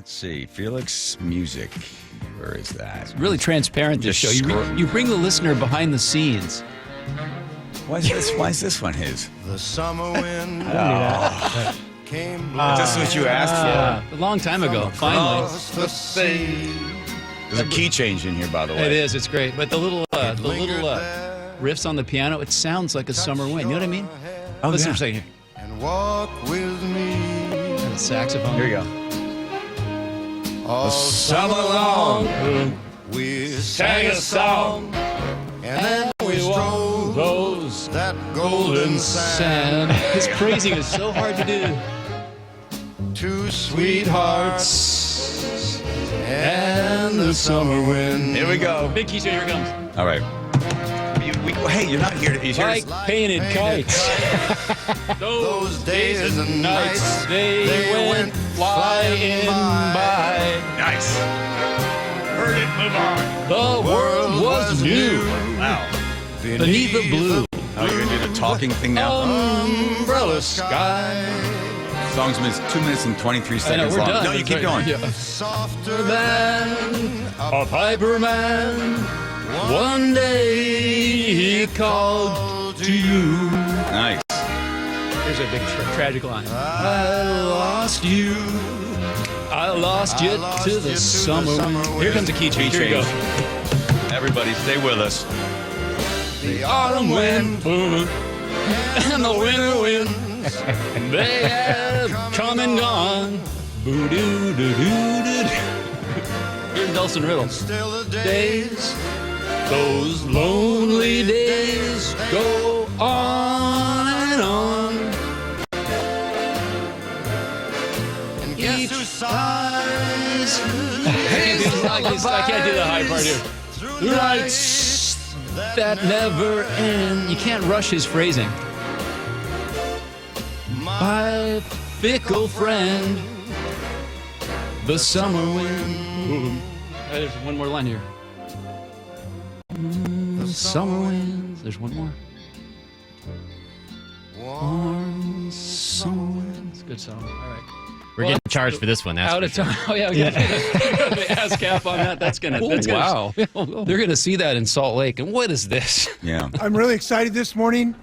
Let's see. Feliks Music. Where is that? It's really transparent, this show. You bring the listener behind the scenes. Why is this one his? The summer wind came This is what you asked for. Yeah, a long time ago, finally. the sea. There's a key change in here, by the way. It is, it's great. But the little riffs on the piano, it sounds like a summer wind. You know what I mean? Oh, Listen yeah. for a second here. And walk with me. And the saxophone. Here you go. All summer long, we sang a song, and then we strolled that golden sand. His praising is so hard to do. Two sweethearts and the summer wind. Here we go. Big key, so here it comes. All right. Hey, you're not here to... He's here Like painted kites. Those days and nights, they went flying by. Nice. Heard it, move on. The world was new Wow. beneath the blue. Oh, you're going to do the talking thing now? umbrella sky. Song's 2 minutes and 23 I know, seconds we're long. done. No, you keep going. Yeah. Softer than A piper man, one day he called to you. Nice. Here's a big tragic line. I lost you. I lost you to the summer wind. Here comes a key change. Here you go. Everybody, stay with us. the autumn wind. And the winter winds, they have come and gone. Boo-doo-doo-doo-doo. Here's Nelson Riddle. Still the Days, those lonely days go on and on. And guess Each who sighs I can't do the high part here. through The nights that never end. You can't rush his phrasing. My fickle friend, the summer wind. There's one more line here. Summer winds. There's one more. Warm summer winds. Good song. All right. We're getting charged for this one. That's Out for of sure. time. Oh yeah, we got the ASCAP on that. That's gonna. Wow. They're gonna see that in Salt Lake. And what is this? Yeah. I'm really excited this morning.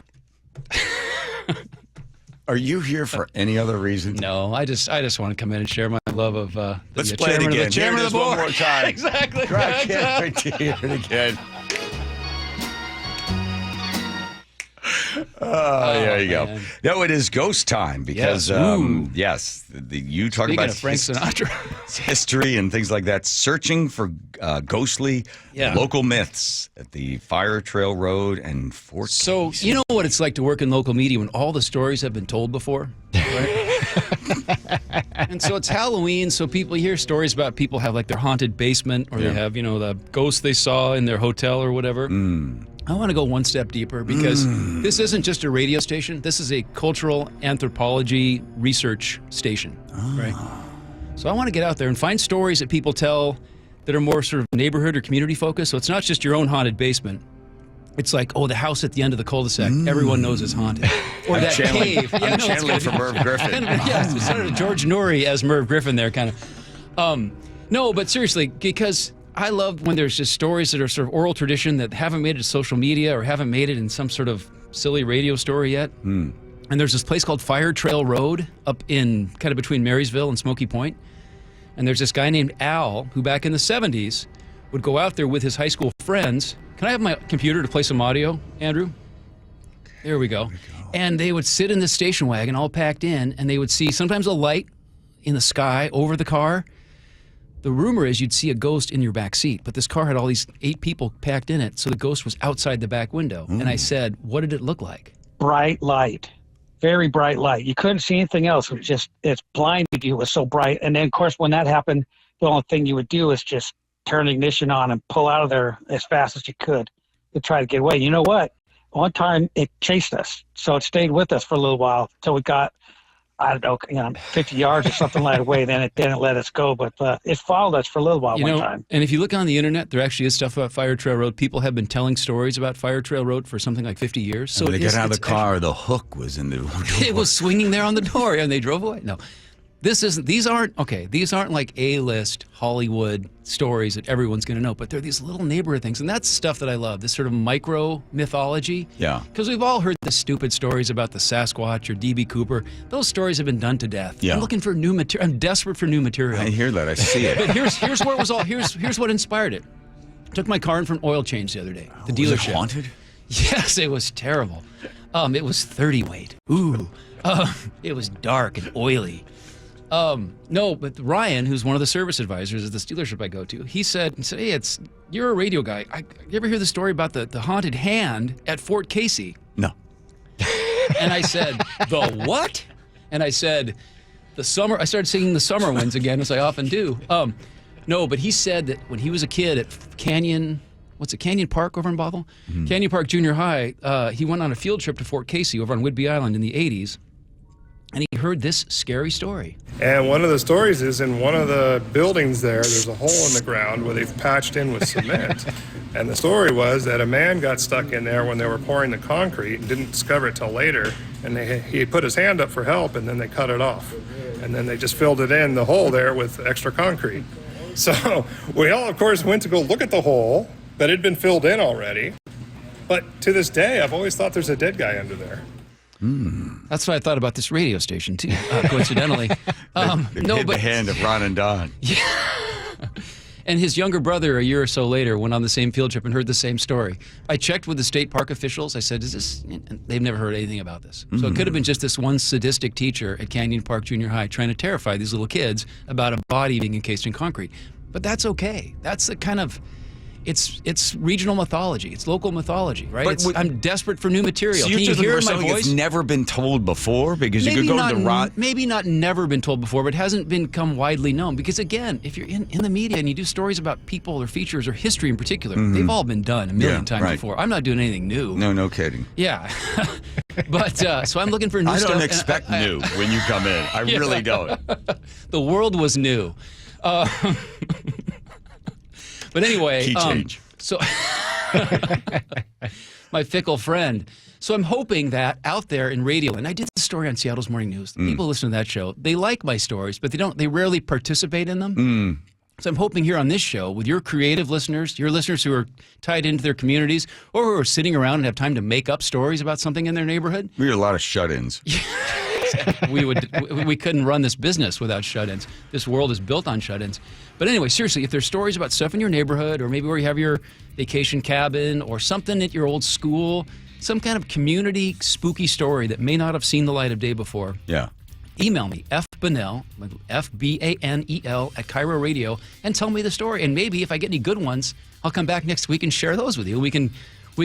Are you here for any other reason? No, I just want to come in and share my love of Let's the play it chairman again. Of the chairman Here of it the is one board. more time. Exactly. I can't wait to hear it again. Oh, there you go. man. No, it is ghost time because, Yes. Ooh. yes, you talk Speaking about of Frank Sinatra. history and things like that, searching for ghostly Yeah. local myths at the Fire Trail Road and Fort So Case. you know what it's like to work in local media when all the stories have been told before, right? And so it's Halloween, so people hear stories about people have like their haunted basement, or they have the ghost they saw in their hotel or whatever. I want to go one step deeper because this isn't just a radio station. This is a cultural anthropology research station, right? So I want to get out there and find stories that people tell that are more sort of neighborhood or community focused. So it's not just your own haunted basement. It's like, oh, the house at the end of the cul-de-sac, everyone knows is haunted. Or that cave. I'm it's channeling good. for Merv Griffin. Yeah, Senator George Norrie as Merv Griffin there, kind of. No, but seriously, because I love when there's just stories that are sort of oral tradition that haven't made it to social media or haven't made it in some sort of silly radio story yet. And there's this place called Fire Trail Road up in kind of between Marysville and Smoky Point. And there's this guy named Al who back in the 70s would go out there with his high school friends. Can I have my computer to play some audio, Andrew? There we go. And they would sit in this station wagon all packed in, and they would see sometimes a light in the sky over the car. The rumor is you'd see a ghost in your back seat, but this car had all these 8 people packed in it, so the ghost was outside the back window. And I said, what did it look like? Bright light, very bright light. You couldn't see anything else. It blinded you. It was so bright. And then, of course, when that happened, the only thing you would do is just turn the ignition on and pull out of there as fast as you could to try to get away. You know what? One time it chased us, so it stayed with us for a little while until we got, I don't know, 50 yards or something like away. Then it didn't let us go, but it followed us for a little while one time. And if you look on the internet, there actually is stuff about Fire Trail Road. People have been telling stories about Fire Trail Road for something like 50 years. So when they got out of the it's car, the hook was in the door. It was swinging there on the door, and they drove away. No. These aren't like A-list Hollywood stories that everyone's going to know, but they're these little neighborhood things, and that's stuff that I love. This sort of micro mythology. Yeah. Because we've all heard the stupid stories about the Sasquatch or D.B. Cooper. Those stories have been done to death. Yeah. I'm looking for new material. I'm desperate for new material. I hear that. I see it. But here's where it was all. Here's what inspired it. Took my car in for an oil change the other day. The Was it dealership. haunted? Yes, it was terrible. It was 30 weight. Ooh. It was dark and oily. No, but Ryan, who's one of the service advisors at this dealership I go to, he said, hey, you're a radio guy. You ever hear the story about the haunted hand at Fort Casey? No. And I said, the what? And I said, I started singing the summer ones again, as I often do. No, but he said that when he was a kid at Canyon Park over in Bothell? Mm-hmm. Canyon Park Junior High, he went on a field trip to Fort Casey over on Whidbey Island in the 80s, and he heard this scary story. And one of the stories is in one of the buildings there's a hole in the ground where they've patched in with cement. And the story was that a man got stuck in there when they were pouring the concrete and didn't discover it till later. And he put his hand up for help, and then they cut it off. And then they just filled it in, the hole there, with extra concrete. So we all, of course, went to go look at the hole, but it had been filled in already. But to this day, I've always thought there's a dead guy under there. That's what I thought about this radio station, too, coincidentally. The hand of Ron and Don. Yeah. And his younger brother, a year or so later, went on the same field trip and heard the same story. I checked with the state park officials. I said, and they've never heard anything about this. So it could have been just this one sadistic teacher at Canyon Park Junior High trying to terrify these little kids about a body being encased in concrete. But that's okay. That's the kind of... It's regional mythology. It's local mythology, right? I'm desperate for new material. So Can you hear my voice? It's never been told before, because you could go to the Maybe not never been told before, but hasn't become widely known. Because again, if you're in the media and you do stories about people or features or history in particular, they've all been done a million times before. I'm not doing anything new. No kidding. Yeah. But so I'm looking for new stuff. I don't expect new when you come in. I really don't. The world was new. But anyway, key change. So my fickle friend. So I'm hoping that out there in radio, and I did the story on Seattle's Morning News. People listen to that show. They like my stories, but they rarely participate in them. So I'm hoping here on this show, with your creative listeners, your listeners who are tied into their communities, or who are sitting around and have time to make up stories about something in their neighborhood. We had a lot of shut-ins. We couldn't run this business without shut-ins. This world is built on shut-ins. But anyway, seriously, if there's stories about stuff in your neighborhood, or maybe where you have your vacation cabin, or something at your old school, some kind of community spooky story that may not have seen the light of day before, email me, fbanel, F-B-A-N-E-L, at KIRO Radio, and tell me the story. And maybe if I get any good ones, I'll come back next week and share those with you. We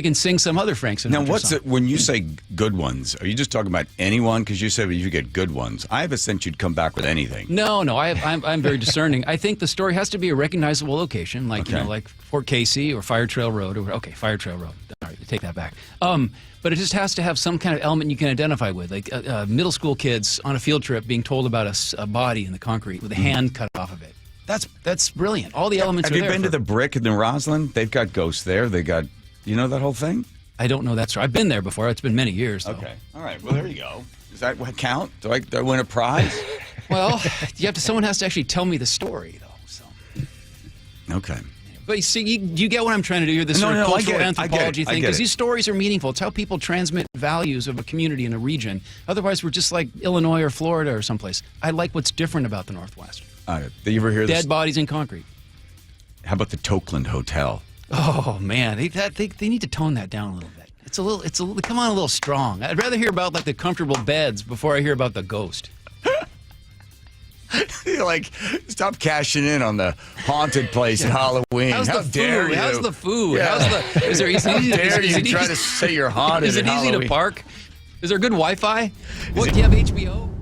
can sing some other Frank Sinatra Now, what's song. it when you say good ones? Are you just talking about anyone? Because you said you get good ones. I have a sense you'd come back with anything. No, I'm very discerning. I think the story has to be a recognizable location, like like Fort Casey or Fire Trail Road. Fire Trail Road. All right, take that back. But it just has to have some kind of element you can identify with, like middle school kids on a field trip being told about a body in the concrete with a hand cut off of it. That's brilliant. All the elements. Have you been to the Brick in Roslyn? They've got ghosts there. They got. You know that whole thing? I don't know that story. I've been there before. It's been many years, though. Okay. All right. Well, there you go. Does that count? Do I win a prize? Well, someone has to actually tell me the story, though. So. Okay. But you see, you get what I'm trying to do here, this sort of cultural anthropology thing, because these stories are meaningful. It's how people transmit values of a community in a region. Otherwise, we're just like Illinois or Florida or someplace. I like what's different about the Northwest. Did you ever hear this? Dead bodies in concrete. How about the Tokeland Hotel? Oh man, they need to tone that down a little bit. It's a little come on a little strong. I'd rather hear about like the comfortable beds before I hear about the ghost. You're like, stop cashing in on the haunted place at Halloween. How dare you? How's the food? Yeah. Is it try to say you're haunted? Is it at easy Halloween? to park? Is there good Wi-Fi? Do you have HBO?